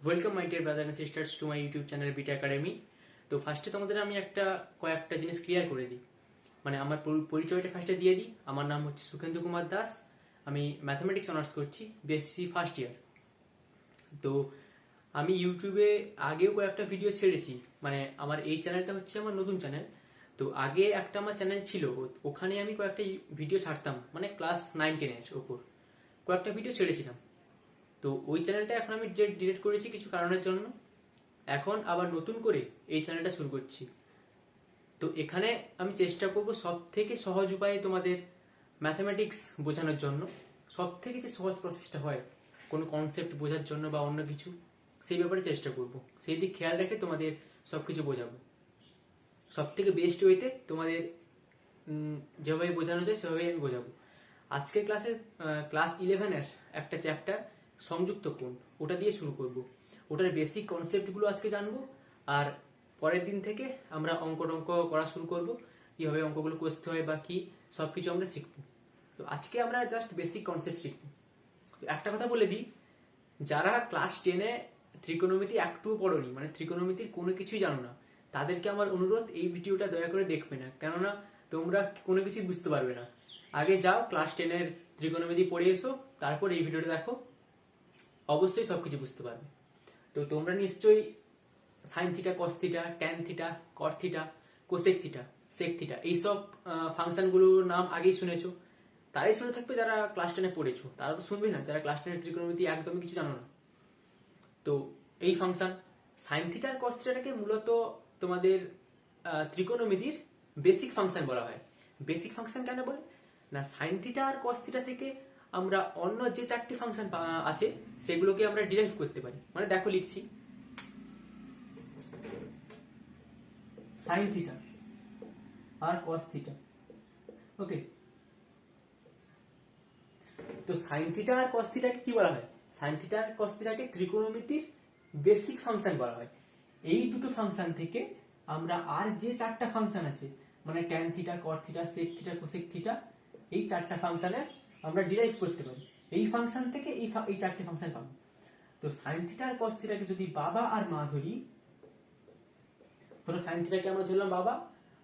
Welcome my dear brother and sisters to my YouTube channel Beta academy. তো ফার্স্টে তোমাদের আমি কয়েকটা জিনিস ক্লিয়ার করে দিই, মানে আমার পরিচয়টা ফার্স্টে দিয়ে দিই। আমার নাম হচ্ছে সুখেন্দু কুমার দাস, আমি ম্যাথামেটিক্স অনার্স করছি, বিএসসি ফার্স্ট ইয়ার। তো আমি ইউটিউবে আগেও কয়েকটা ভিডিও ছেড়েছি, মানে আমার এই চ্যানেলটা হচ্ছে আমার নতুন চ্যানেল। তো আগে একটা আমার চ্যানেল ছিল, ওখানে আমি কয়েকটা ভিডিও ছাড়তাম, মানে ক্লাস 9-10-এর ওপর কয়েকটা ভিডিও ছেড়েছিলাম। তো ওই চ্যানেলটা এখন আমি ডিলিট করেছি কিছু কারণের জন্য। এখন আবার নতুন করে এই চ্যানেলটা শুরু করছি। তো এখানে আমি চেষ্টা করব সব থেকে সহজ উপায়ে তোমাদের ম্যাথামেটিক্স বোঝানোর জন্য, সব থেকে যে সহজ প্রসেসটা হয় কোনো কনসেপ্ট বোঝার জন্য বা অন্য কিছু, সেই ব্যাপারে চেষ্টা করব। সেই দিক খেয়াল রেখে তোমাদের সব কিছু বোঝাবো সব থেকে বেস্ট ওয়েতে। তোমাদের যেভাবে বোঝানো যায় সেভাবে আমি বোঝাবো। আজকের ক্লাস 11-এর একটা চ্যাপ্টার সংযুক্ত কোণ, ওটা দিয়ে শুরু করব। ওটার বেসিক কনসেপ্টগুলো আজকে জানবো, আর পরের দিন থেকে আমরা অঙ্ক করা শুরু করব, কিভাবে অঙ্কগুলো কষতে হয় বা কি সবকিছু আমরা শিখবো। তো আজকে আমরা জাস্ট বেসিক কনসেপ্ট শিখবো। একটা কথা বলে দিই, যারা ক্লাস 10-এ ত্রিকোণমিতি একটুও পড়োনি, মানে ত্রিকোণমিতির কোনো কিছুই জানো না, তাদেরকে আমার অনুরোধ এই ভিডিওটা দয়া করে দেখবে না, কেননা তোমরা কোনো কিছুই বুঝতে পারবে না। আগে যাও ক্লাস 10-এর ত্রিকোণমিতি পড়ে এসো, তারপর এই ভিডিওটা দেখো, অবশ্যই সবকিছু বুঝতে পারবে। তো তোমরা নিশ্চয়ই sine theta, cos theta, tan theta, cot theta, cosec theta, sec theta, এইসব ফাংশনগুলোর নাম আগেই শুনেছো। তারাই শুনে থাকবে যারা ক্লাস 10-এ পড়েছো, তারা তো শুনবে না যারা ক্লাস 10-এর ত্রিকোণমিতি একদমই কিছু জানো না। তো এই ফাংশন সাইন থিটা আর কস থিটাটাকে মূলত তোমাদের ত্রিকোণমিতির বেসিক ফাংশন বলা হয়। বেসিক ফাংশন কেন বলে না, সাইন থিটা আর কস থিটা থেকে আমরা অন্য যে চারটি ফাংশন আছে সেগুলোকে আমরা ডিরাইভ করতে পারি। মানে দেখো লিখছি, সাইন থিটা আর কস থিটা। ওকে, তো সাইন থিটা আর কস থিটাকে কি বলা হয়? সাইন থিটা আর কস থিটাকে ত্রিকোণমিতির বেসিক ফাংশন বলা হয়। এই দুটো ফাংশন থেকে আমরা আর যে চারটা ফাংশন আছে, মানে tan theta, cot theta, sec theta, cosec theta, এই চারটা ফাংশনের আমরা ডিরাইভ করতে পারি। এই ফাংশন থেকে এই চারটে ফাংশন পাবো। তো সাইন থিটা আর কস থিটাকে যদি বাবা আর মা ধরি, ধরো সাইন থিটাকে আমরা ধরলাম বাবা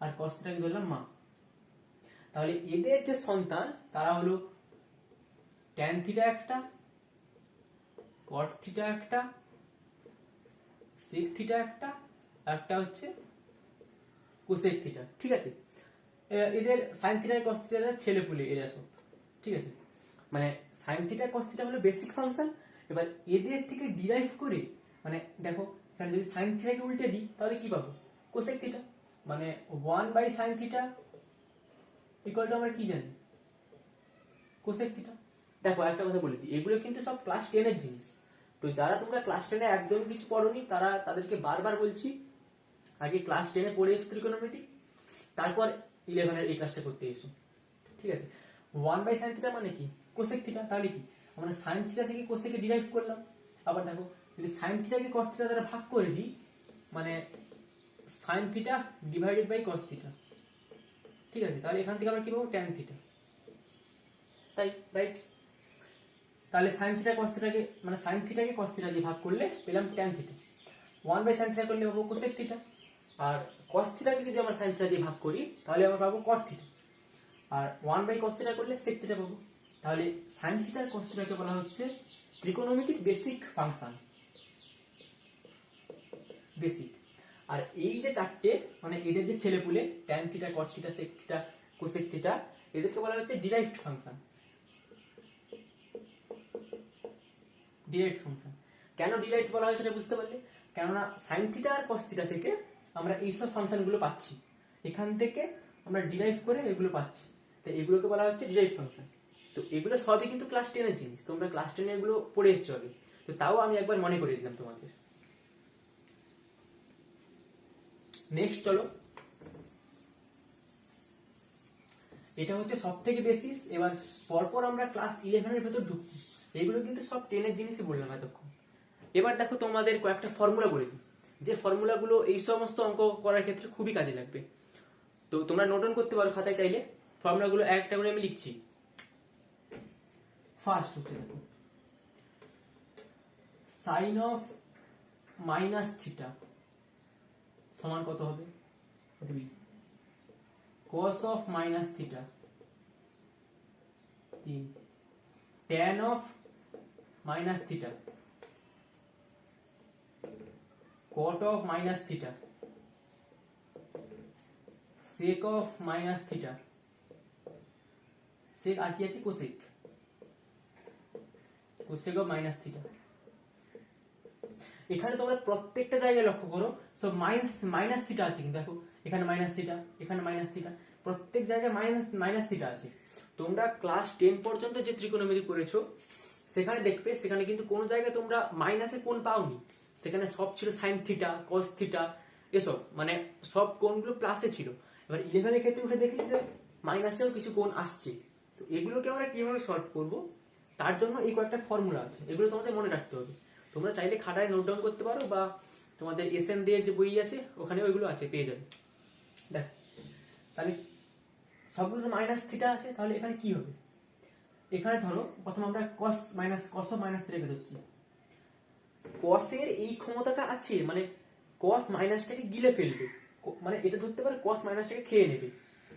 আর কস থিটাকে ধরলাম মা, তাহলে এদের যে সন্তান তারা হলো ট্যান থিটা একটা, কট থিটা একটা, সেক থিটা একটা, একটা হচ্ছে কোসেক থিটা। ঠিক আছে, এদের সাইন থিটা কস থিটার ছেলে পুলে এরা সব। ঠিক আছে, মানে সাইন থিটা কস থিটা হলো বেসিক ফাংশন। এবার এদের থেকে ডিরাইভ করে, মানে দেখো এখানে যদি সাইন থিটাকে উল্টে দিই তাহলে কি পাবো? Cosec theta. মানে 1/sin থিটা ইকুয়াল টু আমরা কি জানি? Cosec theta. দেখো একটা কথা বলে দিই, এগুলো কিন্তু সব ক্লাস 10-এর জিনিস। তো যারা তোমরা ক্লাস 10-এ একদমই কিছু পড়োনি, তাদেরকে বারবার বলছি আগে ক্লাস 10-এ পড়ে এসো ত্রিকোণমিতি, তারপর 11-এর এই ক্লাসটা করতে এসো। ঠিক আছে, 1/sin থিটা মানে কি? Cosec theta. তাহলে কি আমরা সাইন থিটা থেকে কোসেকে ডিরাইভ করলাম। আবার দেখো যদি সাইন থিটাকে কস থিটা দ্বারা ভাগ করে দিই, মানে sine theta divided by cos theta. ঠিক আছে, তাহলে এখান থেকে আমরা কি পাবো? Tan theta. তাই রাইট? তাহলে সাইন থিটা কস থিটাকে, মানে সাইন থিটাকে কস থিটা দিয়ে ভাগ করলে পেলাম ট্যান থিটা। 1/sin থিটা করলে পাবো কোসেক থিটা। আর কস থিটাকে যদি আমরা সাইন থিটা দিয়ে ভাগ করি তাহলে আমরা পাবো কট থিটা। আর 1/cos থিটা করলে সেক থিটা পাবো। তাহলে সাইন থিটা আর কস থিটাকে বলা হচ্ছে ত্রিকোণমিতির বেসিক ফাংশন, বেসিক। আর এই যে চারটে, মানে এদের যে ছেলেপুলে tan theta, cot theta, sec theta, cosec theta, এদেরকে বলা হচ্ছে ডিরাইভড ফাংশন। ডিরাইভড ফাংশন কেন ডিরাইভড বলা হয় সেটা বুঝতে পারলে? কেননা সাইন থিটা আর কস থিটা থেকে আমরা এইসব ফাংশনগুলো পাচ্ছি, এখান থেকে আমরা ডিরাইভ করে এগুলো পাচ্ছি, তাই এগুলোকে বলা হচ্ছে ডিরাইভ ফাংশন। তো এগুলো সবই কিন্তু ক্লাস 10-এর জিনিস, তোমরা ক্লাস 10-এ এগুলো পড়ে এসছো আগে। তো তাও আমি একবার মনে করে দিলাম তোমাদের। নেক্সট চলো, এটা হচ্ছে সব থেকে বেসিস। এবার পরপর আমরা ক্লাস 11-এর ভেতর ঢুকবো। এগুলো কিন্তু সব 10-এর জিনিসই বললাম এতক্ষণ। এবার দেখো তোমাদের কয়েকটা ফর্মুলা বলে দিই, যে ফর্মুলাগুলো এই সমস্ত অঙ্ক করার ক্ষেত্রে খুবই কাজে লাগবে। তো তোমরা নোট ডাউন করতে পারো খাতায় চাইলে। ফর্মুলাগুলো একটা করে আমি লিখছি। ফার্স্ট হচ্ছে দেখো, সাইন অফ মাইনাস থিটা সমান কত হবে? 2 cos of minus theta 3 tan of minus theta cot of minus theta sec of minus theta sec আর কি আছে cosec অফ মাইনাস থিটা। এখানে তোমরা প্রত্যেকটা জায়গায় লক্ষ্য করো সব মাইনাস থিটা আছে, কিন্তু দেখো এখানে মাইনাস থিটা, এখানে মাইনাস থিটা, প্রত্যেক জায়গায় মাইনাস থিটা আছে। তোমরা ক্লাস 10 পর্যন্ত যে ত্রিকোণমিতি করেছো সেখানে দেখবে সেখানে কিন্তু কোনো জায়গায় তোমরা মাইনাসে কোণ পাওনি, সেখানে সব ছিল সাইন থিটা, কস থিটা, এসব মানে সব কোণগুলো প্লাসে ছিল। এবার 11 এর ক্ষেত্রে উঠে দেখি যে মাইনাসেও কিছু কোণ আসছে। তো এগুলোকে আমরা কিভাবে সলভ করব তার জন্য এই কয়েকটা ফর্মুলা আছে, এগুলো তোমাদের মনে রাখতে হবে। তোমরা চাইলে খাতায় নোট ডাউন করতে পারো বা তোমাদের এসএন দিয়ে যে বই আছে ওখানে ওইগুলো আছে, পেয়ে যাবে। দেখ তাহলে সবগুলো তো মাইনাস থিটা আছে, তাহলে এখানে কি হবে? এখানে ধরো প্রথম আমরা কস অফ মাইনাস থিটাকে ধরছি। কসের এই ক্ষমতাটা আছে, মানে কস মাইনাসটাকে গিলে ফেলবে, মানে এটা ধরতে পারে কস মাইনাসটাকে খেয়ে নেবে।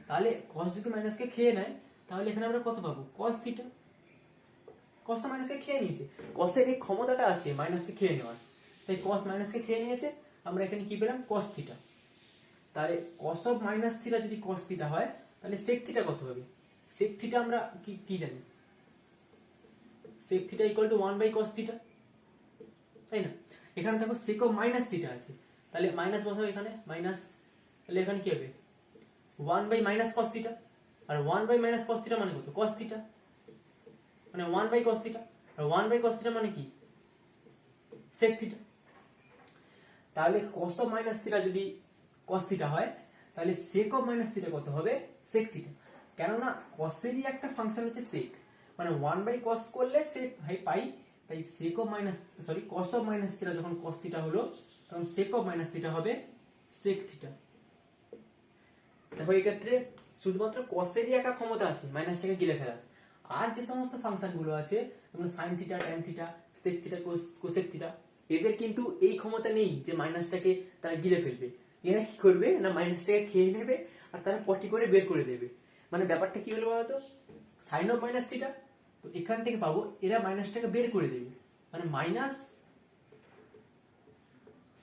তাহলে কস যদি মাইনাসকে খেয়ে নেয় তাহলে এখানে আমরা কত পাবো? Cos theta. কসটা মাইনাসকে খেয়ে নিয়েছে, কসের এই ক্ষমতাটা আছে মাইনাসকে খেয়ে নেওয়ার, তাই কস মাইনাসকে খেয়ে নিয়েছে, আমরা এখানে কি পেলাম? Cos theta. তাহলে কস অফ মাইনাস থিটা যদি কস থিটা হয় তাহলে সেক থিটা কত হবে? সেক থিটা আমরা কি জানি? Sec theta equal to 1 by cos theta, তাই না? এখানে দেখো সেক অফ মাইনাস থিটা আছে, তাহলে মাইনাস বসাবো এখানে মাইনাস, তাহলে এখানে কি হবে? 1 বাই মাইনাস কস থিটা, আর 1 বাই মাইনাস কস থিটা মানে কত? কস থিটা, মানে 1 বাই কস থিটা, আর 1 বাই কস থিটা মানে কি? Sec theta. তাহলে কস অফ মাইনাস থিটা যদি কস থিটা হয় তাহলে সেক অফ মাইনাস থিটা কত হবে? Sec theta. কেননা কসেরই একটা ফাংশন হচ্ছে সেক, মানে 1 বাই কস করলে সেক পাই, তাই sec of minus cos of minus theta যখন কস থিটা হলো তখন সেক অফ মাইনাস থিটা হবে সেক থিটা। দেখো এই ক্ষেত্রে শুধুমাত্র কসেরই একা ক্ষমতা আছে মাইনাসটাকে গিলে ফেলার, আর যে সমস্ত ফাংশন গুলো আছে যেমন sine theta, tan theta, sec theta, cosec theta, এদের কিন্তু এই ক্ষমতা নেই যে মাইনাসটাকে তারা গিলে ফেলবে। এরা কি করবে না মাইনাসটাকে খেয়ে নেবে আর তারা পটি করে বের করে দেবে। মানে ব্যাপারটা কি হলো বলতো? সাইন অফ মাইনাস থিটা, তো এখান থেকে পাবো এরা মাইনাসটাকে বের করে দেবে, মানে minus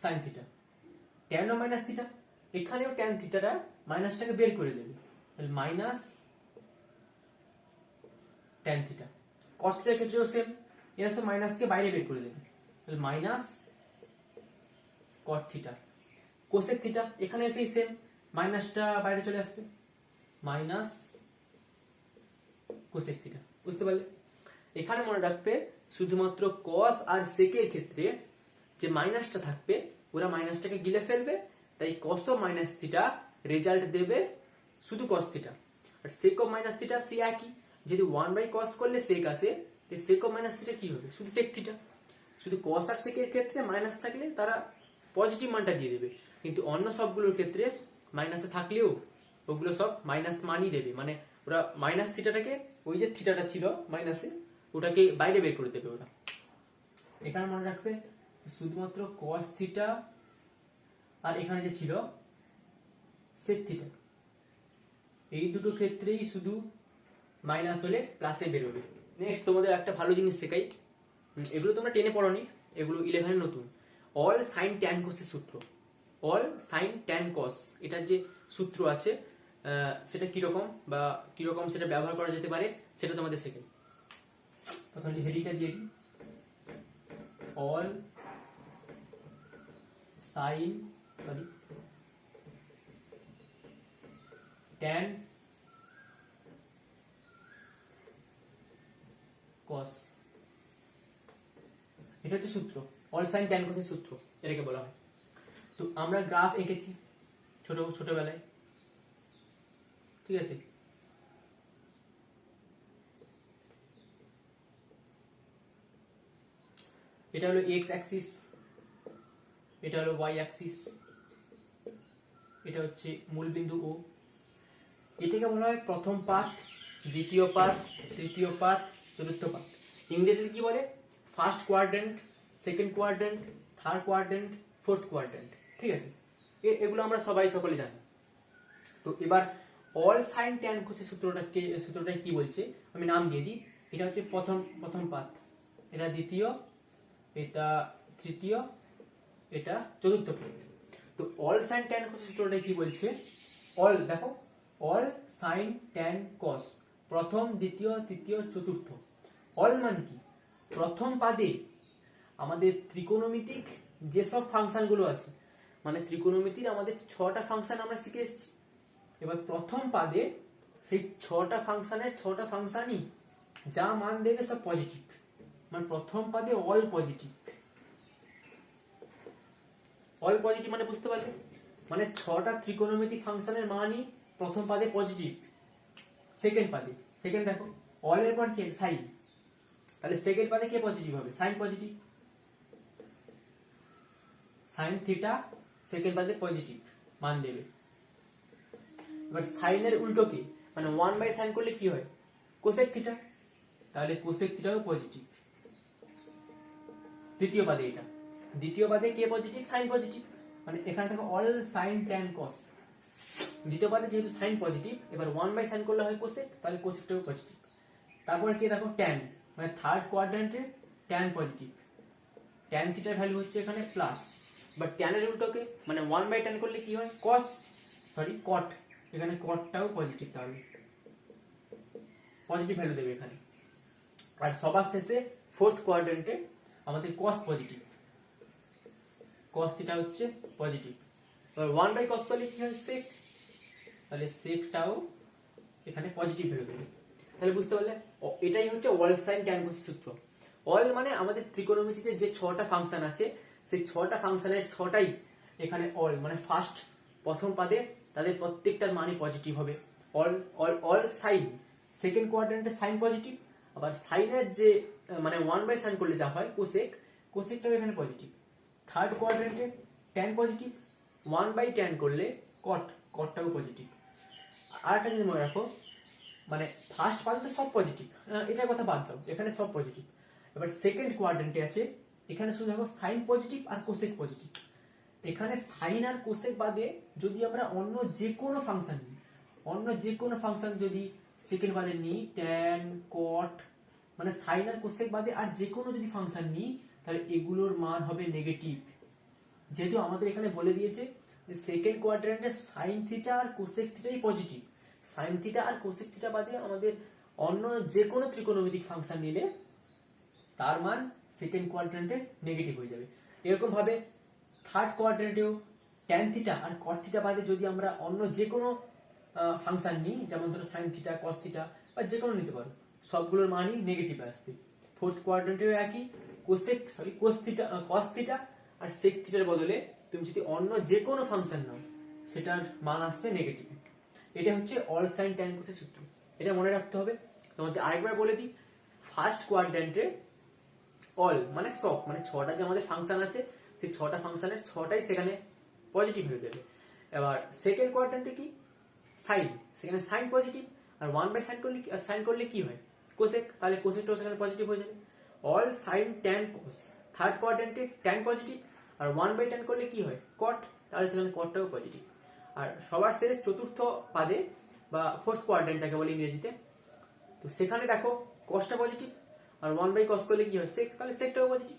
sine theta. Tan of minus theta, এখানেও ট্যান থিটাটা মাইনাসটাকে বের করে দেবে, তাহলে মাইনাস ট্যান থিটা। কস থিটার ক্ষেত্রেও সেম, এরা সব মাইনাসকে বাইরে বের করে দেবে, তাহলে মাইনাস কট থিটা। কোসেক থিটা এখানে এসেই সেম, মাইনাসটা বাইরে চলে আসবে, মাইনাস কোসেক থিটা। বুঝতে পারলে? এখানে মনে রাখবে শুধুমাত্র কস আর সেকের ক্ষেত্রে যে মাইনাসটা থাকবে ওরা মাইনাসটাকে গিলে ফেলবে, তাই cos of minus theta result দেবে শুধু কস থিটা। আর সেক অফ মাইনাস থিটা সেই একই, যদি 1 বাই কস করলে সেক আসে, তাই সেক অফ মাইনাস থিটা কি হবে? শুধু সেক থিটা। শুধু কস আর সেকের ক্ষেত্রে মাইনাস থাকলে তারা পজিটিভ মানটা দিয়ে দেবে, কিন্তু অন্য সবগুলোর ক্ষেত্রে মাইনাসে থাকলেও ওগুলো সব মাইনাস মানই দেবে, মানে ওরা মাইনাস থিটাটাকে, ওই যে থিটাটা ছিল মাইনাসে, ওটাকে বাইরে বের করে দেবে ওরা। এখানে মনে রাখবে শুধুমাত্র কস থিটা আর এখানে যে ছিল সেক থিটা, এই দুটো ক্ষেত্রেই শুধু মাইনাস হলে প্লাসে বেরোবে। নেক্সট তোমাদের একটা ভালো জিনিস শেখাই, এগুলো তোমরা 10-এ পড়োনি, এগুলো 11-এ নতুন। অল সাইন ট্যান কসের সূত্র, অল সাইন ট্যান কস, এটার যে সূত্র আছে সেটা কিরকম বা কিরকম সেটা ব্যবহার করা যেতে পারে সেটা তোমাদের শেখাই। প্রথমে হেডিংটা দিয়ে দিই, অল সাইন ট্যান কস, এটা হচ্ছে সূত্র, অল সাইন ট্যান কসের সূত্র এটাকে বলা হয়। তো আমরা গ্রাফ এঁকেছি ছোটবেলায়, ঠিক আছে? এটা হলো এক্স অ্যাক্সিস, এটা হলো ওয়াই অ্যাক্সিস, এটা হচ্ছে মূলবিন্দু ও। এটাকে বলা হয় প্রথম পাত, দ্বিতীয় পাত, তৃতীয় পাত, চতুর্থ পাত। ইংরেজিতে কি বলে? First quadrant, second quadrant, third quadrant, fourth quadrant, ঠিক আছে? এগুলো আমরা সকলে জানি। তো এবার অল সাইন ট্যান কোসের সূত্রটা কি বলছে আমি নাম দিয়ে দিই। এটা হচ্ছে প্রথম পাত, এটা দ্বিতীয়, এটা তৃতীয়, এটা চতুর্থ পাত। তো অল সাইন ট্যান কোসের সূত্রটা কি বলছে, অল দেখো, অল সাইন ট্যান কস, প্রথম, দ্বিতীয়, তৃতীয়, চতুর্থ। অল মানে কি, প্রথম পাদে আমাদের ত্রিকোণমিতিক যেসব ফাংশন গুলো আছে, মানে ত্রিকোণমিতির আমাদের 6টা ফাংশন আমরা শিখে এসেছি। এবার প্রথম পাদে সেই 6টা ফাংশনই যা মান দেবে সব পজিটিভ, মানে প্রথম পাদে অল পজিটিভ। অল পজিটিভ মানে বুঝতে পারলে, মানে 6টা ত্রিকোণমিতিক ফাংশনের মানই প্রথম পাদে পজিটিভ। সেকেন্ড দেখো, অল এর পর কে, সাইন, তাহলে সেকেন্ড পাদে কে পজিটিভ হবে, sine positive. Sine theta second পাদে পজিটিভ মান দেবে। এবার সাইনের উল্টো কি, মানে 1/sin করলে কি হয়, কোসেক থিটা, তাহলে কোসেক থিটাও পজিটিভ। দ্বিতীয় পাদে কে পজিটিভ, সাইন পজিটিভ, মানে এখানে থেকে অল সাইন ট্যান কস। দ্বিতীয় পাদে যেহেতু সাইন পজিটিভ, এবার 1/sin করলে হয় কোসেক, তাহলে কোসেকটাও পজিটিভ। তারপরে কি দেখো, ট্যান, মানে থার্ড কোয়াড্রেন্টে ট্যান পজিটিভ, ট্যান থিটার ভ্যালু হচ্ছে এখানে প্লাস। বাট ট্যানের উল্টোকে, মানে 1/tan করলে কি হয়, কট, এখানে কটটাও পজিটিভ, তাহলে পজিটিভ ভ্যালু দেবে এখানে। আর সবার শেষে ফোর্থ কোয়াড্রেন্টে আমাদের কস পজিটিভ, কস থিটা হচ্ছে পজিটিভ। এবার 1/cos করলে কি হয়, সেক, তাহলে সেকটাও এখানে পজিটিভ ভ্যালু দেবে। তাহলে বুঝতে পারলে, এটাই হচ্ছে অল সাইন ট্যান কোস সূত্র। অল মানে আমাদের ত্রিকোণমিতিতে যে 6টা ফাংশন আছে, সেই 6টা ফাংশনের 6টাই এখানে অল, মানে প্রথম পাদে তাদের প্রত্যেকটার মানই পজিটিভ হবে। অল সাইন, সেকেন্ড কোয়াড্রেন্টে সাইন পজিটিভ, আবার সাইনের যে মানে 1/sin করলে যা হয় কোসেকটাও এখানে পজিটিভ। থার্ড কোয়াড্রেন্টে ট্যান পজিটিভ, 1/tan করলে কটটাও পজিটিভ। আর একটা জিনিস মনে রাখো, মানে ফার্স্ট পাদে সব পজিটিভ, এটার কথা বাদ দাও, এখানে সব পজিটিভ। এবার সেকেন্ড কোয়াড্রেন্টে আছে, এখানে শুধু দেখো সাইন পজিটিভ আর কোসেক পজিটিভ। এখানে সাইন আর কোসেক বাদে যদি আমরা অন্য যে কোনো ফাংশন যদি সেকেন্ড বাদে নিই, ট্যান, কট, মানে সাইন আর কোসেক বাদে আর যে কোনো যদি ফাংশন নিই, তাহলে এগুলোর মান হবে নেগেটিভ। যেহেতু আমাদের এখানে বলে দিয়েছে যে সেকেন্ড কোয়াড্রেন্টে সাইন থিটা আর কোসেক থিটাই পজিটিভ, সাইন থিটা আর কোসেক থিটা বাদে আমাদের অন্য যে কোনো ত্রিকোণমিতিক ফাংশন নিলে তার মান সেকেন্ড কোয়াড্রেন্টে নেগেটিভ হয়ে যাবে। এরকম ভাবে থার্ড কোয়াড্রেন্টেও ট্যান থিটা আর কট থিটা বাদে যদি আমরা অন্য যে কোনো ফাংশন নিই, যেমন ধরো সাইন থিটা, কস থিটা বা যে কোনো নিতে পারো, সবগুলোর মানই নেগেটিভ আসবে। ফোর্থ কোয়াড্রেন্টেও একই, কস থিটা আর সেক থিটার বদলে তুমি যদি অন্য যে কোনো ফাংশন নাও, সেটার মান আসবে নেগেটিভ। এটা হচ্ছে অল সাইন ট্যান কোসের সূত্র, এটা মনে রাখতে হবে। তোমাদের আরেকবার বলে দিই, ফার্স্ট কোয়াড্রেন্টে অল মানে সব, মানে 6টা যে আমাদের ফাংশন আছে, সেই 6টা ফাংশনের 6টাই সেখানে পজিটিভ হয়ে যাবে। এবার সেকেন্ড কোয়াড্রেন্টে কি, সাইন, সেখানে সাইন পজিটিভ, আর 1/sin করলে কি হয়, কোসেক, তাহলে কোসেকটাও সেখানে পজিটিভ হয়ে যাবে। All sine tan cos, third কোয়াড্রেন্টে ট্যান পজিটিভ, আর 1/tan করলে কি হয়, কট, তাহলে সেখানে কটটাও পজিটিভ। আর সবার শেষ চতুর্থ পাদে বা ফোর্থ কোয়াড্রেন্ট যাকে বলে ইংরেজিতে, তো সেখানে দেখো কসটা পজিটিভ, আর 1/cos করলে কি হয়, সেক, তাহলে সেকটাও পজিটিভ।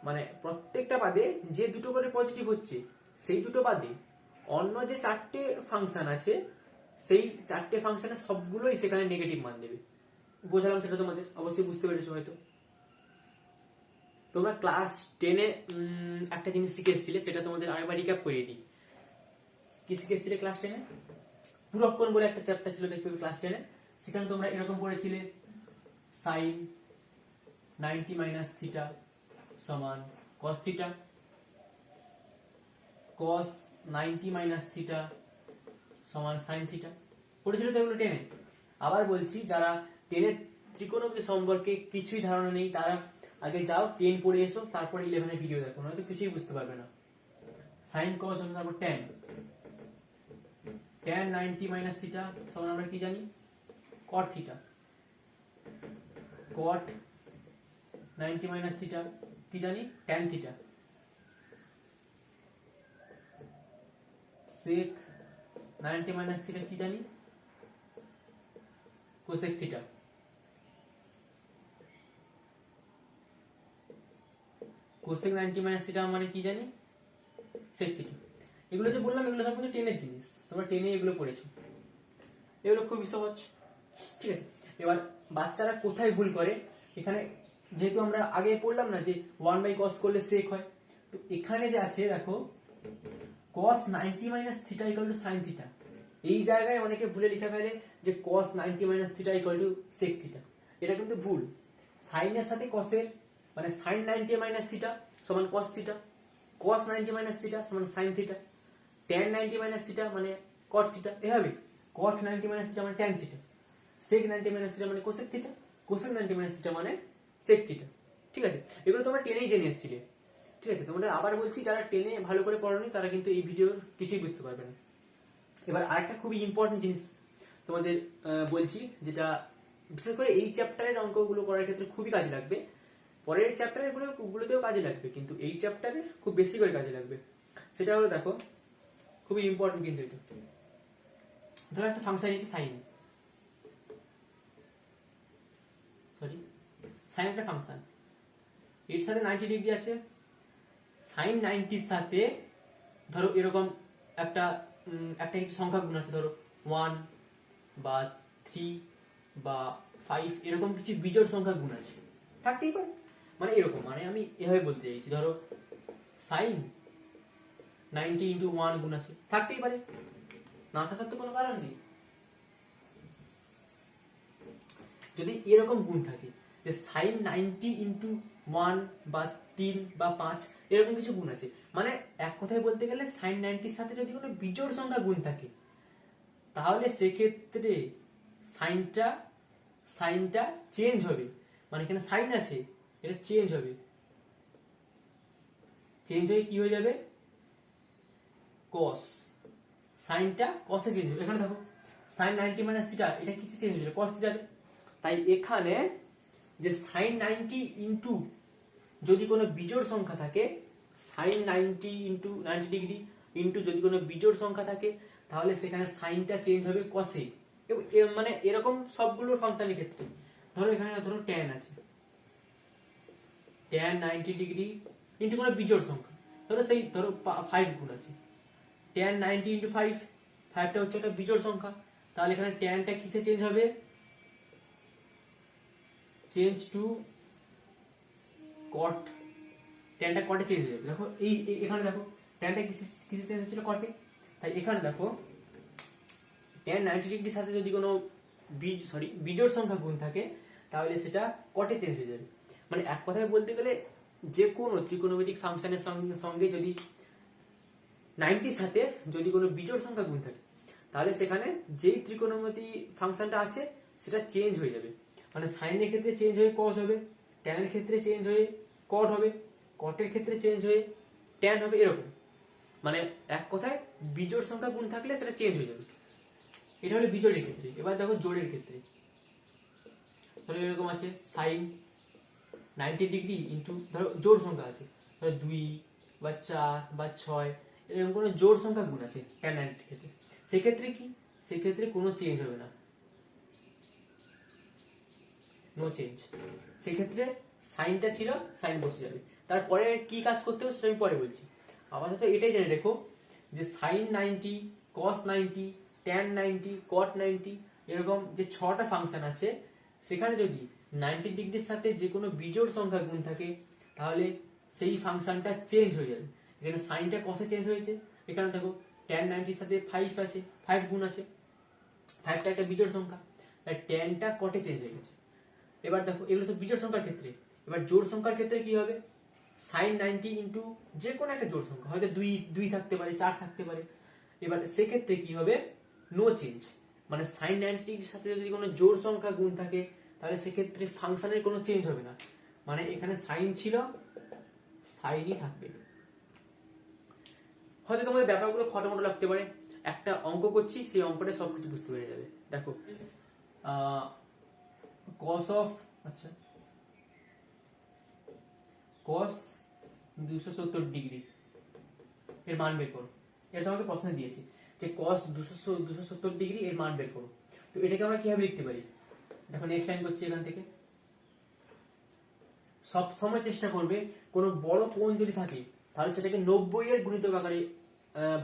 মানে প্রত্যেকটা পাদে যে দুটো করে পজিটিভ হচ্ছে, সেই দুটো বাদে অন্য যে 4টে ফাংশন আছে, সেই 4টে ফাংশনের সবগুলোই সেখানে নেগেটিভ মান দেবে। বোঝালাম সেটা তোমাদের, অবশ্যই বুঝতে পেরেছো হয়তো। তোমরা ক্লাস 10-এ একটা জিনিস শিখে এসেছিলে, সেটা তোমাদের আরেকবার রিক্যাপ করিয়ে দিই। কি শিখে এসেছিলে ক্লাস 10-এ? পুরক্ষণ বলে একটা চ্যাপ্টার ছিল, দেখবে ক্লাস 10-এ। সেখানে তোমরা এরকম পড়েছিলে, সাইন 90 - থিটা সমান কস থিটা, কস 90 - থিটা সমান সাইন থিটা। পড়েছিল তো এগুলো 10-এ? আবার বলছি, যারা 10-এর ত্রিকোণমিতি সম্পর্কে কিছুই ধারণা নেই, তারা আগে যাও 10 পড়ে এসো, তারপর 11-এর ভিডিও দেখো, নয়তো কিছুই বুঝতে পারবে না। সাইন কস এবং তারপর ট্যান 90 - থিটা সমান আমরা কি জানি, কট থিটা, কট 90 - থিটা কি জানি, tan theta. sec 90 minus theta কি জানি, cosec theta। cosec 90 minus theta মানে কি জানি, sec theta। এগুলো যে বললাম এগুলো সব কিন্তু টেনের জিনিস, তোমরা টেনে এগুলো পড়েছো, এগুলো খুবই সহজ। ঠিক আছে, এবার বাচ্চারা কোথায় ভুল করে, এখানে যেহেতু আমরা আগে পড়লাম না যে 1/cos করলে sec হয়, তো এখানে যে আছে দেখো cos 90 minus theta equal to sin theta, এই জায়গায় অনেকে ভুলে লিখে ফেলে যে cos 90 minus theta equal to sec theta, এটা কিন্তু ভুল। sin এর সাথে cos এর মানে sin 90 minus theta সমান cos theta, cos 90 minus theta সমান sin theta, tan 90 minus theta মানে cot theta, এভাবে cot 90 minus theta মানে tan theta, sec 90 minus theta মানে cosec theta, cosec 90 minus theta মানে sec theta। ঠিক আছে, এগুলো তোমরা টেনেই জেনে এসেছিলে। ঠিক আছে, তোমরা আবার বলছি যারা টেনে ভালো করে পড়োনি তারা কিন্তু এই ভিডিওর কিছুই বুঝতে পারবে না। এবার আরেকটা খুবই ইম্পর্টেন্ট জিনিস তোমাদের বলছি, যেটা বিশেষ করে এই চ্যাপ্টারের অঙ্কগুলো করার ক্ষেত্রে খুবই কাজে লাগবে, পরের চ্যাপ্টারের গুলোতেও কাজে লাগবে, কিন্তু এই চ্যাপ্টারে খুব বেশি করে কাজে লাগবে। সেটা হলো দেখো খুবই ইম্পর্টেন্ট, কিন্তু এটা ধরো একটা ফাংশন আছে সাইন, সাইন একটা ফাংশন, এর সাথে 90 ডিগ্রি আছে, সাইন 90 সাথে ধরো এরকম একটা কিছু সংখ্যা গুণ আছে, ধরো 1 বা 3 বা 5 এরকম কিছু বিজোড় সংখ্যা গুণ আছে, থাকতেই পারে। মানে এরকম, মানে আমি এভাবে বলতে চাইছি, ধরো সাইন 90 ইন্টু 1 গুণ আছে, থাকতেই পারে, না থাকার তো কোনো কারণ নেই। যদি এরকম গুণ থাকে যে সাইন 90 ইন্টু 1 বা 3 বা 5 এরকম কিছু গুণ আছে, মানে এক কথায় বলতে গেলে সাইন 90 সাথে যদি কোনো বিজোড় সংখ্যা গুণ থাকে, তাহলে সেক্ষেত্রে সাইনটা চেঞ্জ হবে। মানে এখানে সাইন আছে, এটা চেঞ্জ হবে, চেঞ্জ হয়ে কি হয়ে যাবে, cos, সাইনটা cos-এ চেঞ্জ হবে। এখানে দেখো সাইন 90 মাইনাস থিটা, এটা কিসে চেঞ্জ হয়ে যাবে, cos থিটা। তাই এখানে যে সাইন 90 ইনটু যদি কোনো বিজোড় সংখ্যা থাকে, সাইন 90 ইনটু 90 ডিগ্রি ইনটু যদি কোনো বিজোড় সংখ্যা থাকে, তাহলে সেখানে সাইনটা চেঞ্জ হবে cos-এ। মানে এরকম সবগুলো ফাংশনের ক্ষেত্রে ধরো এখানে ধরো tan আছে, tan 90 ডিগ্রি ইনটু কোনো বিজোড় সংখ্যা, ধরো 5 গুণ আছে, tan 90 ইনটু 5, 5টা হচ্ছে একটা বিজোড় সংখ্যা, তাহলে এখানে tanটা কিসে চেঞ্জ হবে, চেঞ্জ টু cot, tanটা cot-এ চেঞ্জ হয়ে যাবে। দেখো এই এখানে দেখো tanটা কিসে চেঞ্জ হচ্ছিল, cot-এ। তাই এখানে দেখো tan 90 ডিগ্রির সাথে যদি কোনো বিজোড় সংখ্যা গুণ থাকে, তাহলে সেটা cot-এ চেঞ্জ হয়ে যাবে। মানে এক কথায় বলতে গেলে যে কোনো ত্রিকোণমিতিক ফাংশনের সঙ্গে যদি 90 সাথে যদি কোনো বিজোড় সংখ্যা গুণ থাকে, তাহলে সেখানে যেই ত্রিকোণমিতি ফাংশনটা আছে সেটা চেঞ্জ হয়ে যাবে। মানে সাইনের ক্ষেত্রে চেঞ্জ হয়ে cos হবে, tan এর ক্ষেত্রে চেঞ্জ হয়ে cot হবে, cot এর ক্ষেত্রে চেঞ্জ হয়ে tan হবে, এরকম। মানে এক কথায় বিজোড় সংখ্যা গুণ থাকলে সেটা চেঞ্জ হয়ে যাবে। এটা হলো বিজোড়ের ক্ষেত্রে। এবার দেখো জোড়ের ক্ষেত্রে, তাহলে এরকম আছে সাইন 90 ডিগ্রি ইনটু ধরো জোড় সংখ্যা আছে, ধরো 2 বা 4 বা 6 এরকম কোনো জোড় সংখ্যা গুণ আছে tan 90 ক্ষেত্রে, সেক্ষেত্রে কি, সেক্ষেত্রে কোনো চেঞ্জ হবে না, নো চেঞ্জ। সেক্ষেত্রে সাইনটা ছিল, সাইন বসে যাবে। তারপরে কি কাজ করতে হবে সেটা আমি পরে বলছি। আপাতত এটাই জেনে রেখো যে সাইন 90, cos 90, tan 90, cot 90 এরকম যে 6টা ফাংশন আছে, সেখানে যদি 90 ডিগ্রির সাথে যে কোনো বিজোড় সংখ্যা গুণ থাকে, তাহলে সেই ফাংশনটা চেঞ্জ হয়ে যাবে। এখানে সাইনটা cos-এ চেঞ্জ হয়েছে, এখানে দেখো tan 90 এর সাথে 5 আছে, 5 গুণ আছে, 5টা একটা বিজোড় সংখ্যা, তাই tanটা cot-এ চেঞ্জ হয়ে গেছে। এবার দেখো এগুলো তো বিজোড় সংখ্যার ক্ষেত্রে। এবার জোড় সংখ্যার ক্ষেত্রে কি হবে, সাইন 90 ইনটু যে কোনো একটা জোড় সংখ্যা, হয়তো 2 থাকতে পারে, 4 থাকতে পারে। এবার সেক্ষেত্রে কি হবে, নো চেঞ্জ। মানে সাইন 90 ডিগ্রির সাথে যদি কোনো জোড় সংখ্যা গুণ থাকে, তাহলে সেক্ষেত্রে ফাংশনের কোনো চেঞ্জ হবে না। মানে এখানে সাইন ছিল, সাইনই থাকবে। হয়তো তোমাদের ব্যাপারগুলো খটোমটো লাগতে পারে, একটা অঙ্ক করছি, সেই অঙ্কটা সবকিছু বুঝতে পেরে যাবে। দেখো cos অফ, আচ্ছা cos 270 ডিগ্রি এর মান বের করো, এটা তোমাকে প্রশ্নে দিয়েছি। যে cos 270 ডিগ্রি এর মান বের করো। তো এটাকে আমরা কিভাবে লিখতে পারি? দেখো নেক্সট লাইন করছি এখান থেকে। সব সময় চেষ্টা করবে কোনো বড় কোণ যদি থাকে তাহলে সেটাকে 90 এর গুণিতক আকারে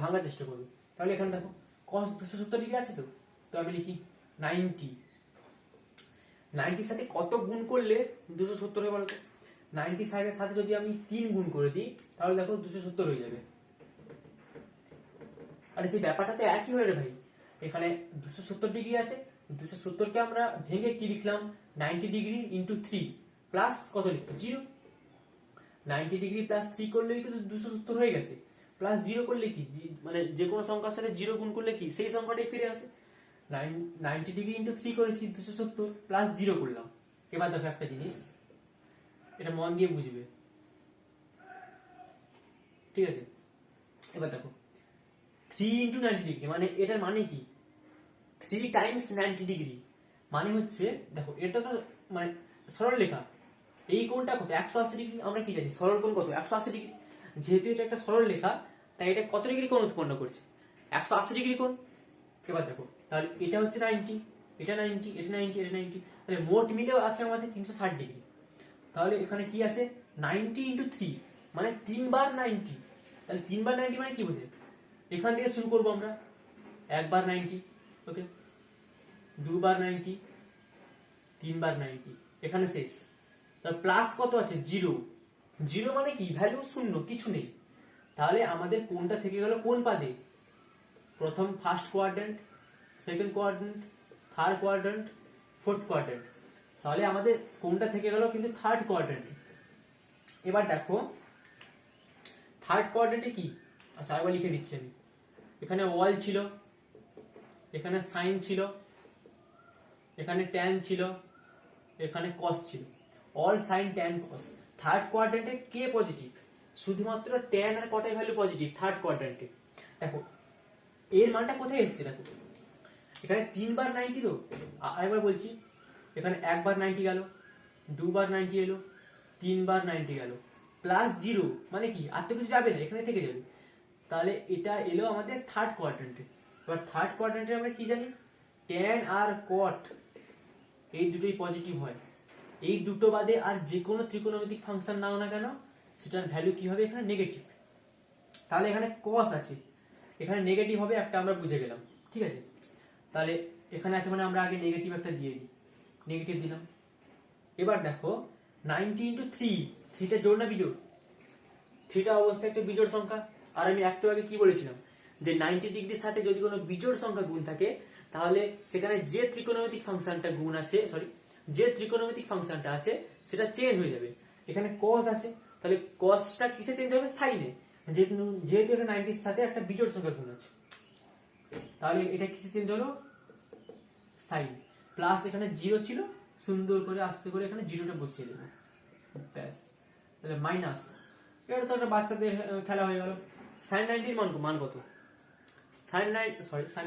ভাঙার চেষ্টা করবে। তাহলে এখানে দেখো cos 270 ডিগ্রি আছে, তো আমি লিখি 90। 90 সাথে কত গুণ করলে 270 হয় বলো তো? 90 সাথে যদি আমি 3 গুণ করে দিই তাহলে দেখো 270 হয়ে যাবে। আরে সেই ব্যাপারটা তো একই হয়ে রে ভাই, এখানে 270 ডিগ্রি আছে, 270 কে আমরা ভেঙে কি লিখলাম, 90 ডিগ্রি ইন্টু 3 প্লাস কত লিখবো, 0। 90 ডিগ্রি প্লাস 3 করলেই তো 270 হয়ে গেছে। প্লাস 0 করলে কি, মানে যে কোনো সংখ্যার সাথে 0 গুণ করলে কি সেই সংখ্যাটাই ফিরে আসে। 90 ডিগ্রি ইন্টু 3 করেছি 270 প্লাস 0 করলাম। এবার দেখো একটা জিনিস, এটা মন দিয়ে বুঝবে, ঠিক আছে? এবার দেখো 3 ইন্টু 90 ডিগ্রি মানে এটার মানে কি, 3 টাইমস 90 ডিগ্রি মানে হচ্ছে, দেখো এটা তো মানে সরল রেখা, এই কোণটা কত, 180 ডিগ্রি। আমরা কি জানি সরল কোণ কত, 180 ডিগ্রি। যেহেতু এটা একটা সরল রেখা তাই এটা কত ডিগ্রি কোণ উৎপন্ন করছে, 180 ডিগ্রি কোণ। এবার দেখো তাহলে এটা হচ্ছে 90, এটা 90, এটা 90, এটা 90, তাহলে মোট মিলেও আছে আমাদের 360 ডিগ্রি। তাহলে এখানে কি আছে, 90 ইন্টু 3 মানে 3 বার 90। তাহলে 3 বার 90 মানে কি বোঝে, এখান থেকে শুরু করবো আমরা, একবার 90, ওকে, দুবার 90, তিনবার 90, এখানে শেষ। তাহলে প্লাস কত আছে, 0। 0 মানে কি, ভ্যালু শূন্য, কিছু নেই। তাহলে আমাদের কোনটা থেকে গেল কোন পাদে, প্রথম first quadrant, second quadrant, third quadrant, fourth quadrant. তাহলে আমাদের কোনটা থেকে গেল কিন্তু থার্ড কোয়াড্রেন্ট। এবার দেখো থার্ড কোয়াড্রেন্টে কি, আচ্ছা আরেকবার লিখে দিচ্ছি আমি। এখানে ওয়াল ছিল, এখানে সাইন ছিল, এখানে ট্যান ছিল, এখানে কস ছিল, all sine tan cos. Third কোয়াড্রেন্টে কে পজিটিভ, শুধুমাত্র ট্যান আর কটাই ভ্যালু পজিটিভ থার্ড কোয়াড্রেন্টে। দেখো এর মানটা কোথায় এসেছে, দেখো এখানে 3 বার 90, তো আরেকবার বলছি, এখানে একবার 90 গেল, দুবার 90 এলো, 3 বার 90 গেল, প্লাস 0 মানে কি, আর তো কিছু যাবে না, এখানে থেকে যাবে। তাহলে এটা এলো আমাদের থার্ড কোয়াড্রেন্টে। এবার থার্ড কোয়াড্রেন্টে আমরা কি জানি, ট্যান আর কট এই দুটোই পজিটিভ হয়। এই দুটো বাদে আর যে কোনো ত্রিকোণমিতিক ফাংশন নাও না কেন সেটার ভ্যালু কি হবে, এখানে নেগেটিভ। তাহলে এখানে কস আছে, এখানে নেগেটিভ হবে একটা, আমরা বুঝে গেলাম, ঠিক আছে? তাহলে এখানে আছে মানে আমরা আগে নেগেটিভ একটা দিয়ে দিই, নেগেটিভ দিলাম। এবার দেখো 90 ইন্টু 3, 3টা জোড় না বিজোড়, 3টা অবশ্যই একটা বিজোড় সংখ্যা। আর আমি একটু আগে কি বলেছিলাম, যে 90 ডিগ্রির সাথে যদি কোনো বিজোড় সংখ্যা গুণ থাকে তাহলে সেখানে যে ত্রিকোণমিতিক ফাংশনটা গুণ আছে, সরি যে ত্রিকোণমিতিক ফাংশনটা আছে সেটা চেঞ্জ হয়ে যাবে। এখানে cos আছে, তাহলে cosটা কিসে চেঞ্জ হবে, সাইনে। যেহেতু এখানে 90 এর সাথে একটা বিজোড় সংখ্যা গুণ আছে, তাহলে এটা কিসে চেঞ্জ হলো, সাইন। প্লাস এখানে 0 ছিল, সুন্দর করে আস্তে করে এখানে 0টা বসিয়ে দেবো, ব্যাস। তাহলে মাইনাস, এটা তো একটা বাচ্চাদের খেলা হয়ে গেল। সাইন 90 এর মান কত, সাইন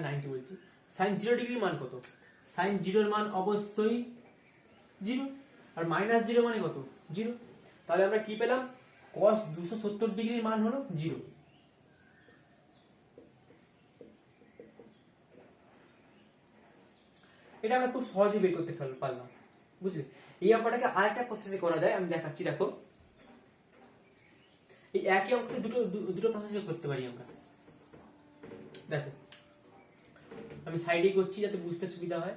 90 বলছি, সাইন 0 ডিগ্রির মান কত, সাইন 0 এর মান অবশ্যই 0, আর মাইনাস 0 মানে কত, 0। তাহলে আমরা কি পেলাম, cos 270 ডিগ্রির মান হলো 0। এটা আমরা খুব সহজে বের করতে পারলাম, বুঝলে? এই অঙ্কটাকে আরেকটা প্রসেসে করা যায়, আমি দেখাচ্ছি। দেখো এই একই অঙ্ককে দুটো প্রসেসে করতে পারি আমরা। দেখো আমি সাইডে করছি যাতে বুঝতে সুবিধা হয়।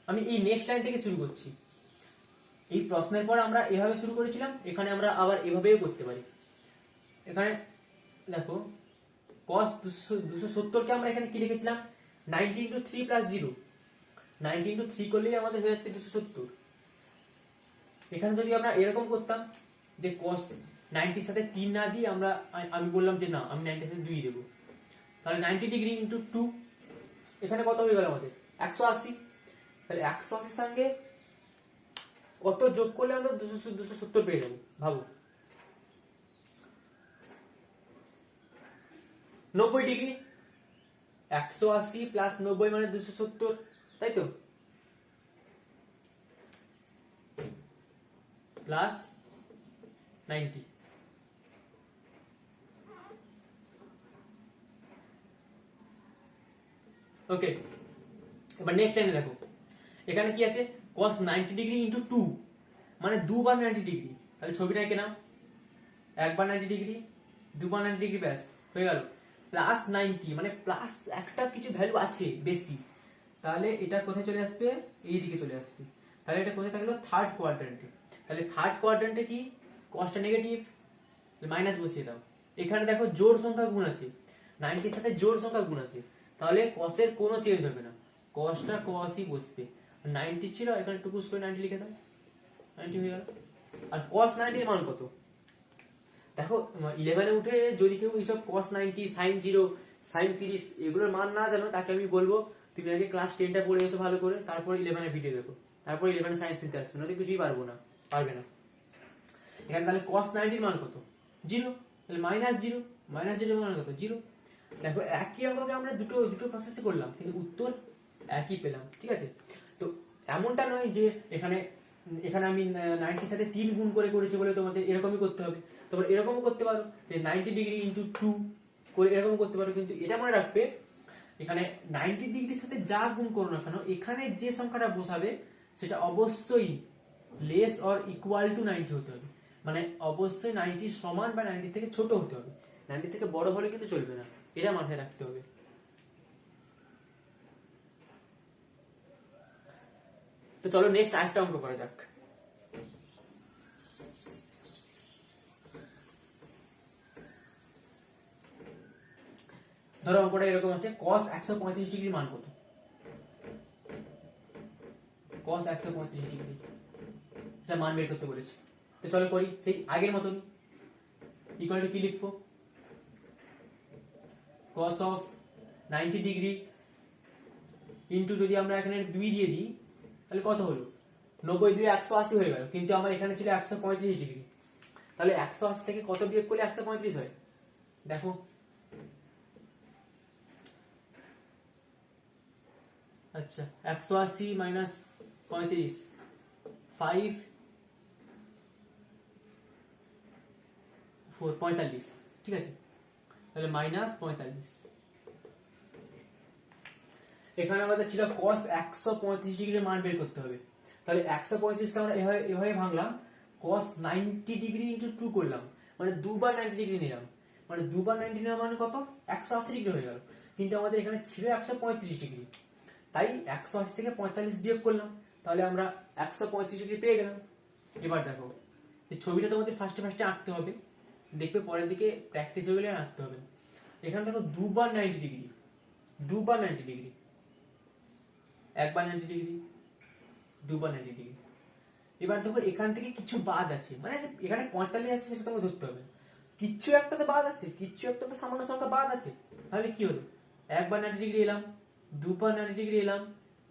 আমি এই নেক্সট লাইন থেকে শুরু করছি। এই প্রশ্নের পর আমরা এভাবে শুরু করেছিলাম, এখানে আমরা আবার এভাবেও করতে পারি। এখানে দেখো cos 270 কে আমরা এখানে কি লিখেছিলাম, 90 ইন্টু 3 প্লাস 0। 90 ইন্টু 3 করলেই আমাদের হয়ে যাচ্ছে 270। এখানে যদি আমরা এরকম করতাম যে cos 90 এর সাথে 3 না দিয়ে আমি বললাম যে না আমি 90 এর সাথে 2 দেবো, তাহলে 90 ডিগ্রি ইন্টু 2, এখানে কত হয়ে গেল আমাদের 180। তাহলে 180 এর সঙ্গে কত যোগ করলে আমরা 270 পেয়ে যাবো, ভাবো। 90 ডিগ্রি, 180 প্লাস 90 মানে 270, তাই তো, প্লাস 90। ওকে, এবার নেক্সট লাইনে দেখো, এখানে কি আছে, cos 90 ডিগ্রি ইন্টু 2, মানে দুবার 90 ডিগ্রি। তাহলে ছবিটা এঁকে নাও, একবার 90 ডিগ্রি, দুবার 90 ডিগ্রি, ব্যাস হয়ে গেল। প্লাস 90 মানে প্লাস একটা কিছু ভ্যালু আছে বেশি, তাহলে এটা কোথায় চলে আসবে, এই দিকে চলে আসবে। তাহলে এটা কোথায় থাকলো, থার্ড কোয়াড্রেন্টে। তাহলে থার্ড কোয়াড্রেন্টে কি, কসটা নেগেটিভ, মাইনাস বসিয়ে দাও। এখানে দেখো জোড় সংখ্যা গুণ আছে, 90 এর সাথে জোড় সংখ্যা গুণ আছে, তাহলে কসের কোনো চেঞ্জ হবে না, কসটা কসই বসবে। 90 ছিল, এখানে টুকুস করে 90 লিখে দাও, 90 হয়ে গেল। আর cos 90 এর মান কত, দেখো 11 এ উঠে যদি কেউ এইসব cos 90, sin 0, sin 30 এগুলোর মান না জানো, তাকে আমি বলবো তুমি আগে ক্লাস 10টা পড়ে এসো ভালো করে, তারপর 11 এর ভিডিও দেখো, তারপর 11 সায়েন্স নিতে আসবে, নয়তো কিছুই পারবে না। এখানে তাহলে cos 90 এর মান কত, 0, তাহলে -0, -0 এর মান কত, 0। দেখো একই অঙ্ককে আমরা দুটো দুটো প্রসেসে করলাম, কিন্তু উত্তর একই পেলাম, ঠিক আছে। তো এমনটা নয় যে এখানে এখানে আমি 90 সাথে 3 গুণ করে করেছি বলে তোমাদের এরকমই করতে হবে, তোমরা এরকমও করতে পারো যে 90 ডিগ্রি ইন্টু 2 করে এরকম করতে পারো, কিন্তু এটা মনে রাখবে এখানে 90 ডিগ্রির সাথে যা গুণ করো না কেন, এখানে যে সংখ্যাটা বসাবে সেটা অবশ্যই লেস অর ইকুয়াল টু 90 হতে হবে, মানে অবশ্যই 90 সমান বা 90 থেকে ছোট হতে হবে, 90 থেকে বড় হলে কিন্তু চলবে না, এটা মাথায় রাখতে হবে। তো চলো নেক্সট আরেকটা অঙ্ক করা যাক। ধরো অঙ্কটা এরকম আছে, cos 135 ডিগ্রি মান কত, cos 135 ডিগ্রি এটা মান বের করতে বলেছে। তো চলো করি সেই আগের মতন, ইকুয়াল টু কি লিখবো, cos অফ 90 ডিগ্রি ইন্টু যদি আমরা এখানে 2 দিয়ে দিই, তাহলে কত হলো, 90 2 180 হয়ে গেল, কিন্তু আমার এখানে ছিল 135 ডিগ্রি, তাহলে 180 থেকে কত বিয়োগ করলে 135 হয়, দেখো আচ্ছা 180 মাইনাস 35, 5 4 45, ঠিক আছে, তাহলে মাইনাস 45। এখানে আমাদের ছিল cos 135 ডিগ্রির মান বের করতে হবে, তাহলে 135 কে আমরা এভাবে ভাঙলাম, cos 90 ডিগ্রি ইনটু 2 করলাম, মানে দুবার 90 ডিগ্রি নিলাম, মানে দুবার 90 নেওয়া মানে কত, 180 ডিগ্রি হয়ে গেল, কিন্তু আমাদের এখানে ছিল 135 ডিগ্রি, তাই 180 থেকে 45 বিয়োগ করলাম, তাহলে আমরা 135 ডিগ্রি পেয়ে গেলাম। এবার দেখো এই ছবিটা তোমাদের ফার্স্টে আঁকতে হবে, দেখবে পরের দিকে প্র্যাকটিস হয়ে গেলে আঁকতে হবে। এখানে দেখো দুবার 90 ডিগ্রি, দুবার 90 ডিগ্রি, একবার 90 ডিগ্রি, দুবার 90 ডিগ্রি। এবার দেখো এখান থেকে কিছু বাদ আছে, মানে এখানে 45 আছে সেটা তোমাকে ধরতে হবে, কিচ্ছু একটা তো বাদ আছে, কিচ্ছু একটা তো সামান্য সংখ্যা বাদ আছে, তাহলে কি হলো, একবার 90 ডিগ্রি এলাম, দুবার 90 ডিগ্রি এলাম,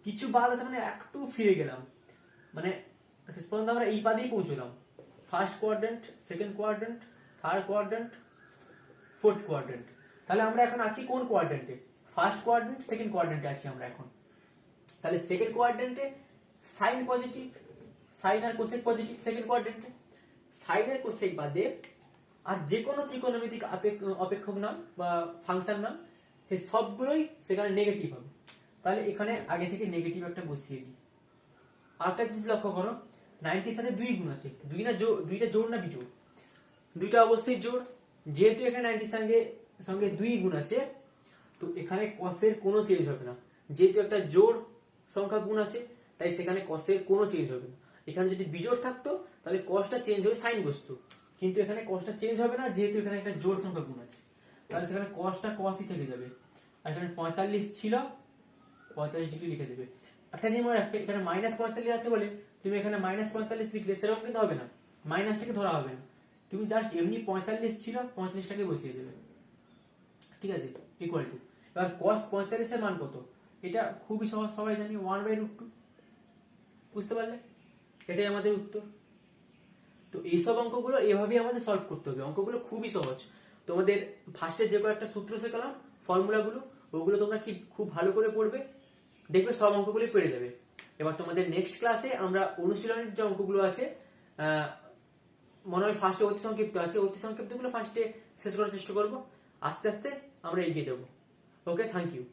কিছু বাদ আছে মানে একটু ফিরে গেলাম, মানে শেষ পর্যন্ত আমরা এই পাদেই পৌঁছলাম, first quadrant, second quadrant, third quadrant, fourth quadrant. তাহলে আমরা এখন আছি কোন কোয়াড্রেন্টে, ফার্স্ট কোয়াড্রেন্ট, সেকেন্ড কোয়াড্রেন্টে আছি আমরা এখন। তাহলে সেকেন্ড কোয়াড্রেন্টে সাইন পজিটিভ, সাইন আর কোসেক পজিটিভ সেকেন্ড কোয়াড্রেন্টে, সাইন আর কোসেক বাদে আর যে কোনো ত্রিকোণমিতিক অপেক্ষক নাম বা ফাংশন নাম সেই সবগুলোই সেখানে নেগেটিভ হবে, তাহলে এখানে আগে থেকে নেগেটিভ একটা বসিয়ে দিই। আরেকটা জিনিস লক্ষ্য করো, 90 এর সাথে 2 গুণ আছে, দুইটা জোড় না বিজোড়, দুইটা অবশ্যই জোড়, যেহেতু এখানে 90 সঙ্গে 2 গুণ আছে, তো এখানে কসের কোনো চেঞ্জ হবে না, যেহেতু একটা জোড় সংখ্যা গুণ আছে তাই সেখানে কসের কোনো চেঞ্জ হবে না। এখানে যদি বিজোড় থাকতো তাহলে কসটা চেঞ্জ হয়ে সাইন বসতো, কিন্তু এখানে কসটা চেঞ্জ হবে না, যেহেতু এখানে একটা জোড় সংখ্যা গুণ আছে, তাহলে সেখানে কসটা কসই থেকে যাবে। আর এখানে 45 ছিল, 45 ডিগ্রি লিখে দেবে। একটা জিনিস মনে রাখবে, এখানে -45 আছে বলে তুমি এখানে -45 লিখলে সেরকম কিন্তু হবে না, মাইনাসটাকে ধরা হবে না, তুমি জাস্ট এমনি 45 ছিল 45টাকে বসিয়ে দেবে, ঠিক আছে, ইকুয়াল টু। এবার cos 45 এর মান কত, এটা খুবই সহজ, সবাই জানি 1/√2, বুঝতে পারলে, এটাই আমাদের উত্তর। তো এইসব অঙ্কগুলো এভাবেই আমাদের সলভ করতে হবে, অঙ্কগুলো খুবই সহজ। তোমাদের ফার্স্টে যে কয়েকটা সূত্র শেখালাম, ফর্মুলাগুলো, ওগুলো তোমরা কি খুব ভালো করে পড়বে, দেখবে সব অঙ্কগুলোই পেরে যাবে। এবার তোমাদের নেক্সট ক্লাসে আমরা অনুশীলনের যে অঙ্কগুলো আছে, মনে হয় ফার্স্টে অতি সংক্ষিপ্ত আছে, অতি সংক্ষিপ্তগুলো ফার্স্টে শেষ করার চেষ্টা করবো, আস্তে আস্তে আমরা এগিয়ে যাবো। ওকে, থ্যাংক ইউ।